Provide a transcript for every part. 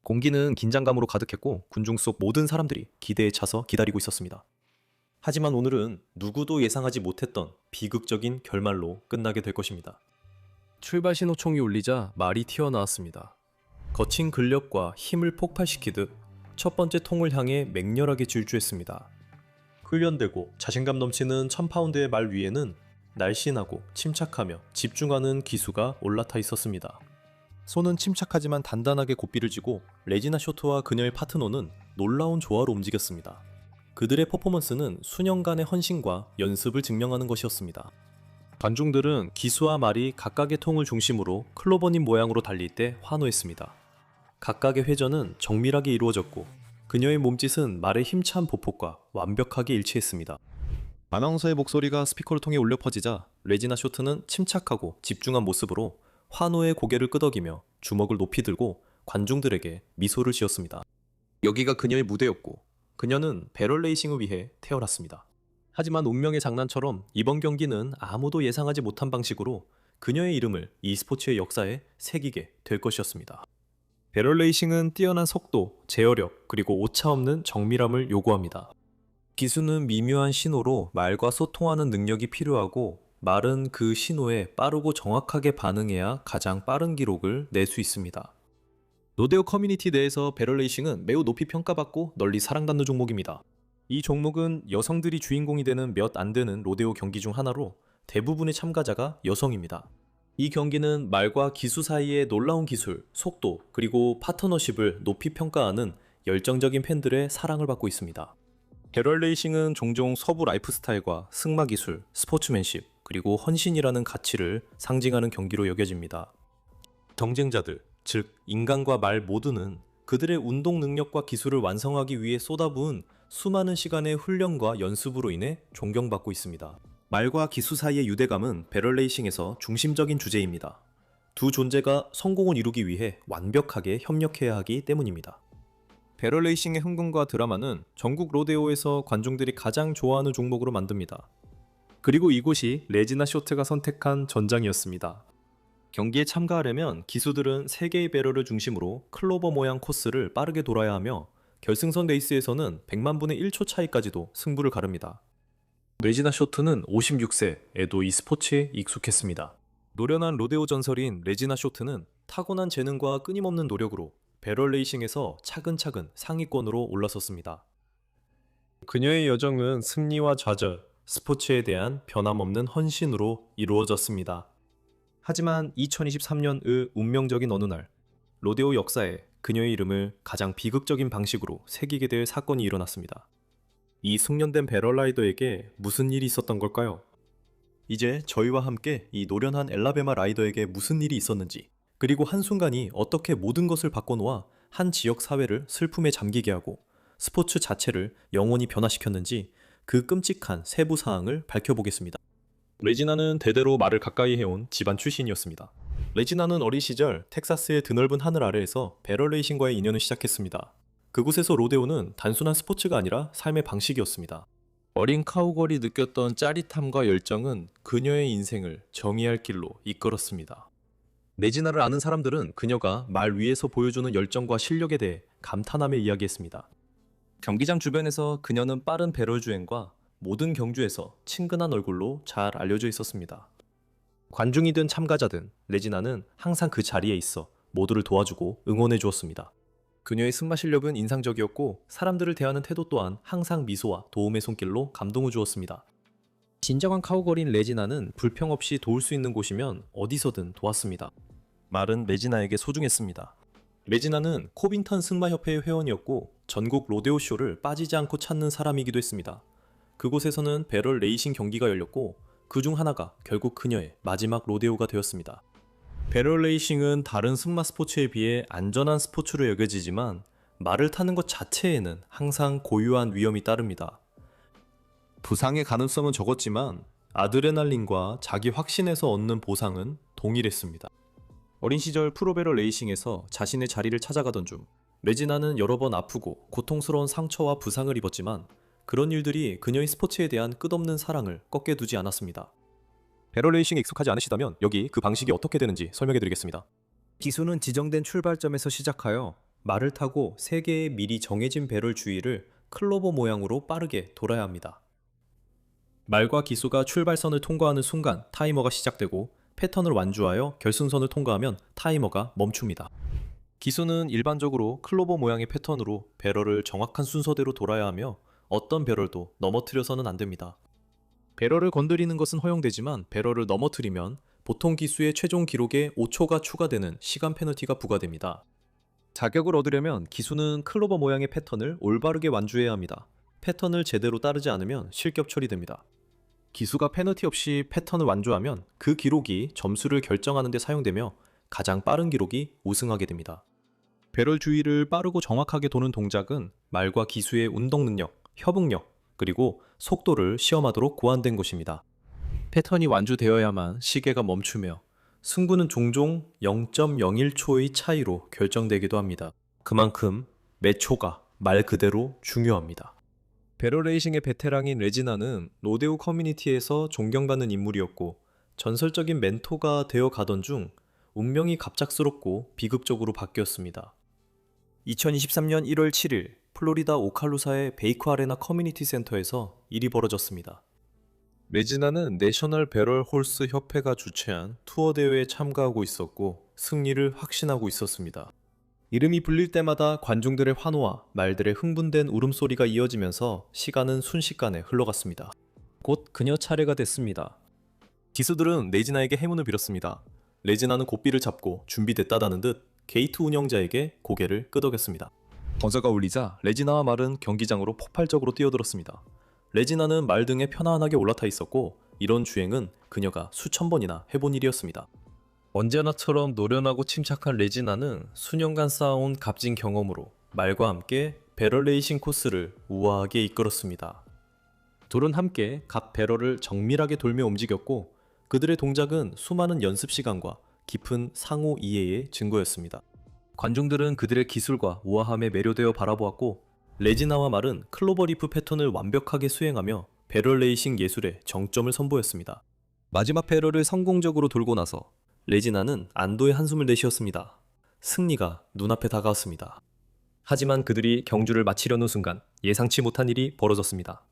공기는 긴장감으로 가득했고 군중 속 모든 사람들이 기대에 차서 기다리고 있었습니다. 하지만 오늘은 누구도 예상하지 못했던 비극적인 결말로 끝나게 될 것입니다. 출발 신호총이 울리자 말이 튀어나왔습니다. 거친 근력과 힘을 폭발시키듯 첫 번째 통을 향해 맹렬하게 질주했습니다. 훈련되고 자신감 넘치는 1000파운드의 말 위에는 날씬하고 침착하며 집중하는 기수가 올라타 있었습니다. 손은 침착하지만 단단하게 고삐를 쥐고 레지나 쇼트와 그녀의 파트너는 놀라운 조화로 움직였습니다. 그들의 퍼포먼스는 수년간의 헌신과 연습을 증명하는 것이었습니다. 관중들은 기수와 말이 각각의 통을 중심으로 클로버님 모양으로 달릴 때 환호했습니다. 각각의 회전은 정밀하게 이루어졌고 그녀의 몸짓은 말의 힘찬 보폭과 완벽하게 일치했습니다. 아나운서의 목소리가 스피커를 통해 울려 퍼지자 레지나 쇼트는 침착하고 집중한 모습으로 환호의 고개를 끄덕이며 주먹을 높이 들고 관중들에게 미소를 지었습니다. 여기가 그녀의 무대였고 그녀는 배럴 레이싱을 위해 태어났습니다. 하지만 운명의 장난처럼 이번 경기는 아무도 예상하지 못한 방식으로 그녀의 이름을 e스포츠의 역사에 새기게 될 것이었습니다. 배럴 레이싱은 뛰어난 속도, 제어력, 그리고 오차없는 정밀함을 요구합니다. 기수는 미묘한 신호로 말과 소통하는 능력이 필요하고 말은 그 신호에 빠르고 정확하게 반응해야 가장 빠른 기록을 낼 수 있습니다. 로데오 커뮤니티 내에서 배럴 레이싱은 매우 높이 평가받고 널리 사랑받는 종목입니다. 이 종목은 여성들이 주인공이 되는 몇 안 되는 로데오 경기 중 하나로 대부분의 참가자가 여성입니다. 이 경기는 말과 기수 사이의 놀라운 기술, 속도, 그리고 파트너십을 높이 평가하는 열정적인 팬들의 사랑을 받고 있습니다. 배럴 레이싱은 종종 서부 라이프 스타일과 승마 기술, 스포츠맨십, 그리고 헌신이라는 가치를 상징하는 경기로 여겨집니다. 경쟁자들, 즉 인간과 말 모두는 그들의 운동 능력과 기술을 완성하기 위해 쏟아부은 수많은 시간의 훈련과 연습으로 인해 존경받고 있습니다. 말과 기수 사이의 유대감은 배럴 레이싱에서 중심적인 주제입니다. 두 존재가 성공을 이루기 위해 완벽하게 협력해야 하기 때문입니다. 배럴 레이싱의 흥분과 드라마는 전국 로데오에서 관중들이 가장 좋아하는 종목으로 만듭니다. 그리고 이곳이 레지나 쇼트가 선택한 전장이었습니다. 경기에 참가하려면 기수들은 3개의 배럴을 중심으로 클로버 모양 코스를 빠르게 돌아야 하며 결승선 레이스에서는 100만 분의 1초 차이까지도 승부를 가릅니다. 레지나 쇼트는 56세에도 이 스포츠에 익숙했습니다. 노련한 로데오 전설인 레지나 쇼트는 타고난 재능과 끊임없는 노력으로 배럴 레이싱에서 차근차근 상위권으로 올라섰습니다. 그녀의 여정은 승리와 좌절, 스포츠에 대한 변함없는 헌신으로 이루어졌습니다. 하지만 2023년의 운명적인 어느 날, 로데오 역사에 그녀의 이름을 가장 비극적인 방식으로 새기게 될 사건이 일어났습니다. 이 숙련된 배럴 라이더에게 무슨 일이 있었던 걸까요? 이제 저희와 함께 이 노련한 엘라베마 라이더에게 무슨 일이 있었는지, 그리고 한순간이 어떻게 모든 것을 바꿔놓아 한 지역 사회를 슬픔에 잠기게 하고 스포츠 자체를 영원히 변화시켰는지 그 끔찍한 세부 사항을 밝혀보겠습니다. 레지나는 대대로 말을 가까이 해온 집안 출신이었습니다. 레지나는 어린 시절 텍사스의 드넓은 하늘 아래에서 배럴 레이싱과의 인연을 시작했습니다. 그곳에서 로데오는 단순한 스포츠가 아니라 삶의 방식이었습니다. 어린 카우걸이 느꼈던 짜릿함과 열정은 그녀의 인생을 정의할 길로 이끌었습니다. 레지나를 아는 사람들은 그녀가 말 위에서 보여주는 열정과 실력에 대해 감탄하며 이야기했습니다. 경기장 주변에서 그녀는 빠른 배럴 주행과 모든 경주에서 친근한 얼굴로 잘 알려져 있었습니다. 관중이든 참가자든 레지나는 항상 그 자리에 있어 모두를 도와주고 응원해 주었습니다. 그녀의 승마 실력은 인상적이었고 사람들을 대하는 태도 또한 항상 미소와 도움의 손길로 감동을 주었습니다. 진정한 카우걸인 레지나는 불평 없이 도울 수 있는 곳이면 어디서든 도왔습니다. 말은 레지나에게 소중했습니다. 레지나는 코빙턴 승마협회의 회원이었고 전국 로데오 쇼를 빠지지 않고 찾는 사람이기도 했습니다. 그곳에서는 배럴 레이싱 경기가 열렸고 그 중 하나가 결국 그녀의 마지막 로데오가 되었습니다. 배럴 레이싱은 다른 승마 스포츠에 비해 안전한 스포츠로 여겨지지만 말을 타는 것 자체에는 항상 고유한 위험이 따릅니다. 부상의 가능성은 적었지만 아드레날린과 자기 확신에서 얻는 보상은 동일했습니다. 어린 시절 프로배럴 레이싱에서 자신의 자리를 찾아가던 중 레지나는 여러 번 아프고 고통스러운 상처와 부상을 입었지만 그런 일들이 그녀의 스포츠에 대한 끝없는 사랑을 꺾게 두지 않았습니다. 배럴 레이싱에 익숙하지 않으시다면 여기 그 방식이 어떻게 되는지 설명해 드리겠습니다. 기수는 지정된 출발점에서 시작하여 말을 타고 3개의 미리 정해진 배럴 주위를 클로버 모양으로 빠르게 돌아야 합니다. 말과 기수가 출발선을 통과하는 순간 타이머가 시작되고 패턴을 완주하여 결승선을 통과하면 타이머가 멈춥니다. 기수는 일반적으로 클로버 모양의 패턴으로 배럴을 정확한 순서대로 돌아야 하며 어떤 배럴도 넘어뜨려서는 안 됩니다. 배럴을 건드리는 것은 허용되지만 배럴을 넘어뜨리면 보통 기수의 최종 기록에 5초가 추가되는 시간 페널티가 부과됩니다. 자격을 얻으려면 기수는 클로버 모양의 패턴을 올바르게 완주해야 합니다. 패턴을 제대로 따르지 않으면 실격 처리됩니다. 기수가 페널티 없이 패턴을 완주하면 그 기록이 점수를 결정하는 데 사용되며 가장 빠른 기록이 우승하게 됩니다. 배럴 주위를 빠르고 정확하게 도는 동작은 말과 기수의 운동 능력, 협응력, 그리고 속도를 시험하도록 고안된 것입니다. 패턴이 완주되어야만 시계가 멈추며 승부는 종종 0.01초의 차이로 결정되기도 합니다. 그만큼 매 초가 말 그대로 중요합니다. 배럴 레이싱의 베테랑인 레지나는 로데오 커뮤니티에서 존경받는 인물이었고 전설적인 멘토가 되어 가던 중 운명이 갑작스럽고 비극적으로 바뀌었습니다. 2023년 1월 7일 플로리다 오칼루사의 베이커 아레나 커뮤니티 센터에서 일이 벌어졌습니다. 레지나는 내셔널 배럴 홀스 협회가 주최한 투어 대회에 참가하고 있었고 승리를 확신하고 있었습니다. 이름이 불릴 때마다 관중들의 환호와 말들의 흥분된 울음소리가 이어지면서 시간은 순식간에 흘러갔습니다. 곧 그녀 차례가 됐습니다. 기수들은 레지나에게 행운을 빌었습니다. 레지나는 고삐를 잡고 준비됐다다는 듯 게이트 운영자에게 고개를 끄덕였습니다. 버저가 울리자 레지나와 말은 경기장으로 폭발적으로 뛰어들었습니다. 레지나는 말 등에 편안하게 올라타 있었고 이런 주행은 그녀가 수천 번이나 해본 일이었습니다. 언제나처럼 노련하고 침착한 레지나는 수년간 쌓아온 값진 경험으로 말과 함께 배럴 레이싱 코스를 우아하게 이끌었습니다. 둘은 함께 각 배럴을 정밀하게 돌며 움직였고 그들의 동작은 수많은 연습 시간과 깊은 상호 이해의 증거였습니다. 관중들은 그들의 기술과 우아함에 매료되어 바라보았고 레지나와 말은 클로버리프 패턴을 완벽하게 수행하며 배럴 레이싱 예술의 정점을 선보였습니다. 마지막 배럴을 성공적으로 돌고 나서 레지나는 안도의 한숨을 내쉬었습니다. 승리가 눈앞에 다가왔습니다. 하지만 그들이 경주를 마치려는 순간 예상치 못한 일이 벌어졌습니다.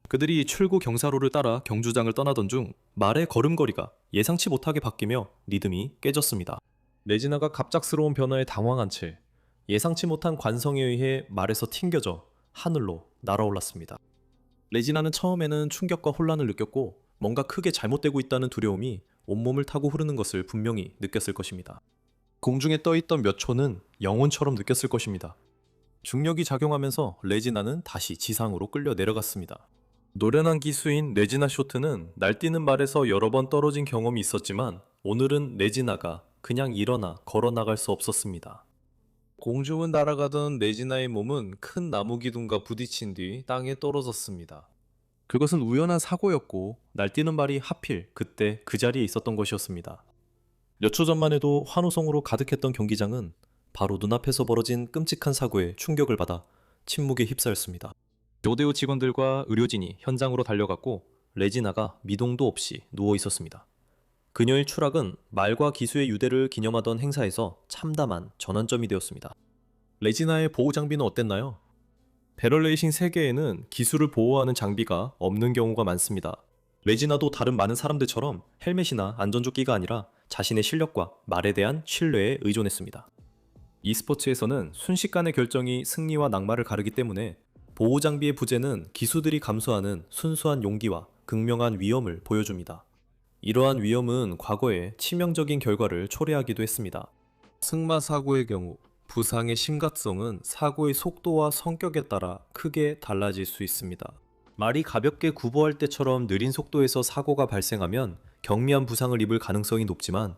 그들이 출구 경사로를 따라 경주장을 떠나던 중 말의 걸음걸이가 예상치 못하게 바뀌며 리듬이 깨졌습니다. 레지나가 갑작스러운 변화에 당황한 채 예상치 못한 관성에 의해 말에서 튕겨져 하늘로 날아올랐습니다. 레지나는 처음에는 충격과 혼란을 느꼈고 뭔가 크게 잘못되고 있다는 두려움이 온몸을 타고 흐르는 것을 분명히 느꼈을 것입니다. 공중에 떠있던 몇 초는 영혼처럼 느꼈을 것입니다. 중력이 작용하면서 레지나는 다시 지상으로 끌려 내려갔습니다. 노련한 기수인 레지나 쇼트는 날뛰는 말에서 여러 번 떨어진 경험이 있었지만 오늘은 레지나가 그냥 일어나 걸어 나갈 수 없었습니다. 공중을 날아가던 레지나의 몸은 큰 나무 기둥과 부딪힌 뒤 땅에 떨어졌습니다. 그것은 우연한 사고였고 날뛰는 말이 하필 그때 그 자리에 있었던 것이었습니다. 몇 초 전만 해도 환호성으로 가득했던 경기장은 바로 눈앞에서 벌어진 끔찍한 사고에 충격을 받아 침묵에 휩싸였습니다. 로데오 직원들과 의료진이 현장으로 달려갔고 레지나가 미동도 없이 누워 있었습니다. 그녀의 추락은 말과 기수의 유대를 기념하던 행사에서 참담한 전환점이 되었습니다. 레지나의 보호 장비는 어땠나요? 배럴 레이싱 세계에는 기수를 보호하는 장비가 없는 경우가 많습니다. 레지나도 다른 많은 사람들처럼 헬멧이나 안전조끼가 아니라 자신의 실력과 말에 대한 신뢰에 의존했습니다. e스포츠에서는 순식간의 결정이 승리와 낙마를 가르기 때문에 보호 장비의 부재는 기수들이 감수하는 순수한 용기와 극명한 위험을 보여줍니다. 이러한 위험은 과거에 치명적인 결과를 초래하기도 했습니다. 승마 사고의 경우 부상의 심각성은 사고의 속도와 성격에 따라 크게 달라질 수 있습니다. 말이 가볍게 구보할 때처럼 느린 속도에서 사고가 발생하면 경미한 부상을 입을 가능성이 높지만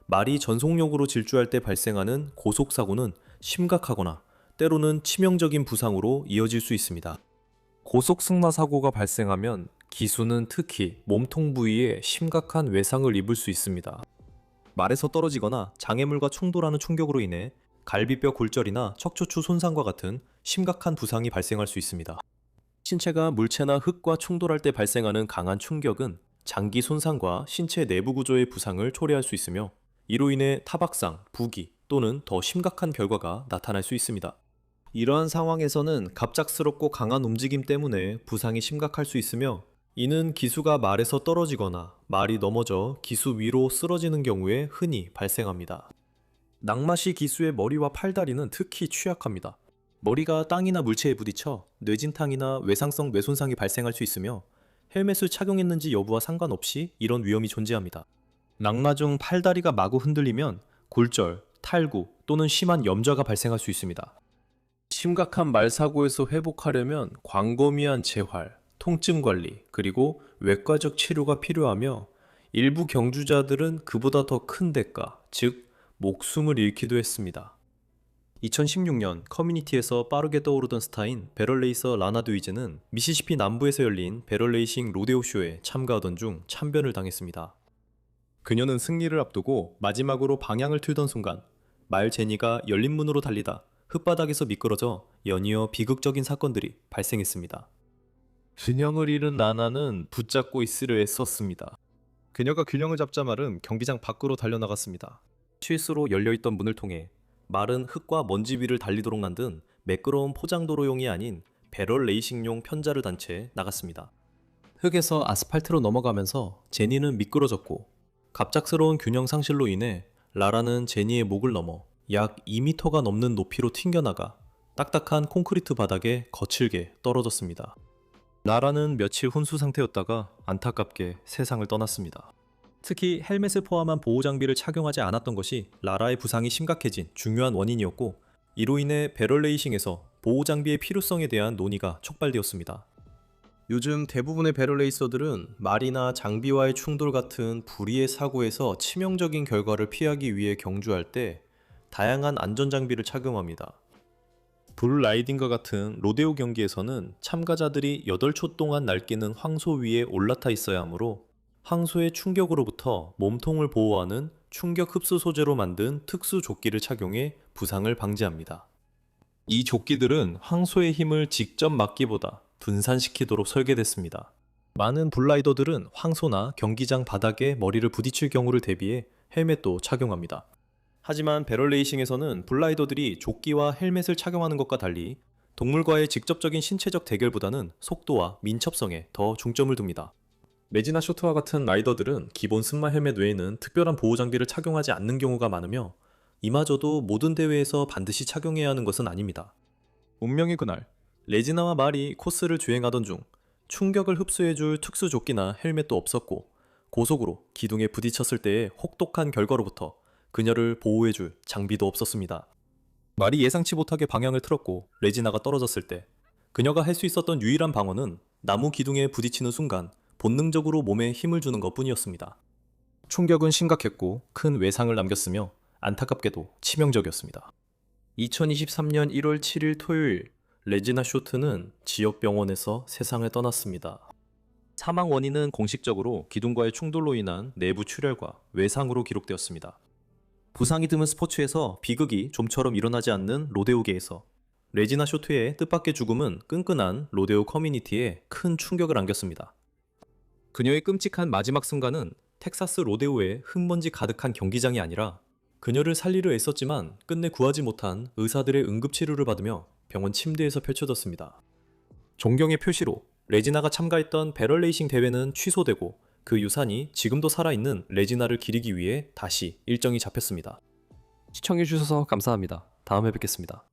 말이 전속력으로 질주할 때 발생하는 고속사고는 심각하거나 때로는 치명적인 부상으로 이어질 수 있습니다. 고속 승마 사고가 발생하면 기수는 특히 몸통 부위에 심각한 외상을 입을 수 있습니다. 말에서 떨어지거나 장애물과 충돌하는 충격으로 인해 갈비뼈 골절이나 척추추 손상과 같은 심각한 부상이 발생할 수 있습니다. 신체가 물체나 흙과 충돌할 때 발생하는 강한 충격은 장기 손상과 신체 내부 구조의 부상을 초래할 수 있으며 이로 인해 타박상, 부기, 또는 더 심각한 결과가 나타날 수 있습니다. 이러한 상황에서는 갑작스럽고 강한 움직임 때문에 부상이 심각할 수 있으며, 이는 기수가 말에서 떨어지거나 말이 넘어져 기수 위로 쓰러지는 경우에 흔히 발생합니다. 낙마시 기수의 머리와 팔다리는 특히 취약합니다. 머리가 땅이나 물체에 부딪혀 뇌진탕이나 외상성 뇌손상이 발생할 수 있으며, 헬멧을 착용했는지 여부와 상관없이 이런 위험이 존재합니다. 낙마 중 팔다리가 마구 흔들리면 골절, 탈구 또는 심한 염좌가 발생할 수 있습니다. 심각한 말사고에서 회복하려면 광범위한 재활, 통증 관리, 그리고 외과적 치료가 필요하며, 일부 경주자들은 그보다 더 큰 대가, 즉 목숨을 잃기도 했습니다. 2016년 커뮤니티에서 빠르게 떠오르던 스타인 배럴레이서 라나 듀이즈는 미시시피 남부에서 열린 배럴레이싱 로데오 쇼에 참가하던 중 참변을 당했습니다. 그녀는 승리를 앞두고 마지막으로 방향을 틀던 순간 말 제니가 열린 문으로 달리다 흙바닥에서 미끄러져 연이어 비극적인 사건들이 발생했습니다. 균형을 잃은 라나는 붙잡고 있으려 애썼습니다. 그녀가 균형을 잡자 말은 경기장 밖으로 달려나갔습니다. 실수로 열려있던 문을 통해 말은 흙과 먼지 위를 달리도록 만든 매끄러운 포장도로용이 아닌 배럴 레이싱용 편자를 단 채 나갔습니다. 흙에서 아스팔트로 넘어가면서 제니는 미끄러졌고, 갑작스러운 균형 상실로 인해 라라는 제니의 목을 넘어 약 2m가 넘는 높이로 튕겨나가 딱딱한 콘크리트 바닥에 거칠게 떨어졌습니다. 라라는 며칠 혼수 상태였다가 안타깝게 세상을 떠났습니다. 특히 헬멧을 포함한 보호장비를 착용하지 않았던 것이 라라의 부상이 심각해진 중요한 원인이었고, 이로 인해 배럴레이싱에서 보호장비의 필요성에 대한 논의가 촉발되었습니다. 요즘 대부분의 배럴레이서들은 말이나 장비와의 충돌 같은 불의의 사고에서 치명적인 결과를 피하기 위해 경주할 때 다양한 안전장비를 착용합니다. 불라이딩과 같은 로데오 경기에서는 참가자들이 8초 동안 날뛰는 황소 위에 올라타 있어야 하므로, 황소의 충격으로부터 몸통을 보호하는 충격 흡수 소재로 만든 특수 조끼를 착용해 부상을 방지합니다. 이 조끼들은 황소의 힘을 직접 막기보다 분산시키도록 설계됐습니다. 많은 불라이더들은 황소나 경기장 바닥에 머리를 부딪힐 경우를 대비해 헬멧도 착용합니다. 하지만 배럴레이싱에서는 불라이더들이 조끼와 헬멧을 착용하는 것과 달리 동물과의 직접적인 신체적 대결보다는 속도와 민첩성에 더 중점을 둡니다. 레지나 쇼트와 같은 라이더들은 기본 승마 헬멧 외에는 특별한 보호 장비를 착용하지 않는 경우가 많으며, 이마저도 모든 대회에서 반드시 착용해야 하는 것은 아닙니다. 운명의 그날, 레지나와 말이 코스를 주행하던 중 충격을 흡수해줄 특수 조끼나 헬멧도 없었고, 고속으로 기둥에 부딪혔을 때의 혹독한 결과로부터 그녀를 보호해줄 장비도 없었습니다. 말이 예상치 못하게 방향을 틀었고 레지나가 떨어졌을 때 그녀가 할 수 있었던 유일한 방어는 나무 기둥에 부딪히는 순간 본능적으로 몸에 힘을 주는 것뿐이었습니다. 충격은 심각했고 큰 외상을 남겼으며 안타깝게도 치명적이었습니다. 2023년 1월 7일 토요일, 레지나 쇼트는 지역 병원에서 세상을 떠났습니다. 사망 원인은 공식적으로 기둥과의 충돌로 인한 내부 출혈과 외상으로 기록되었습니다. 부상이 드문 스포츠에서 비극이 좀처럼 일어나지 않는 로데오계에서 레지나 쇼트의 뜻밖의 죽음은 끈끈한 로데오 커뮤니티에 큰 충격을 안겼습니다. 그녀의 끔찍한 마지막 순간은 텍사스 로데오의 흙먼지 가득한 경기장이 아니라 그녀를 살리려 애썼지만 끝내 구하지 못한 의사들의 응급치료를 받으며 병원 침대에서 펼쳐졌습니다. 존경의 표시로 레지나가 참가했던 배럴레이싱 대회는 취소되고, 그 유산이 지금도 살아있는 레지나를 기리기 위해 다시 일정이 잡혔습니다. 시청해주셔서 감사합니다. 다음에 뵙겠습니다.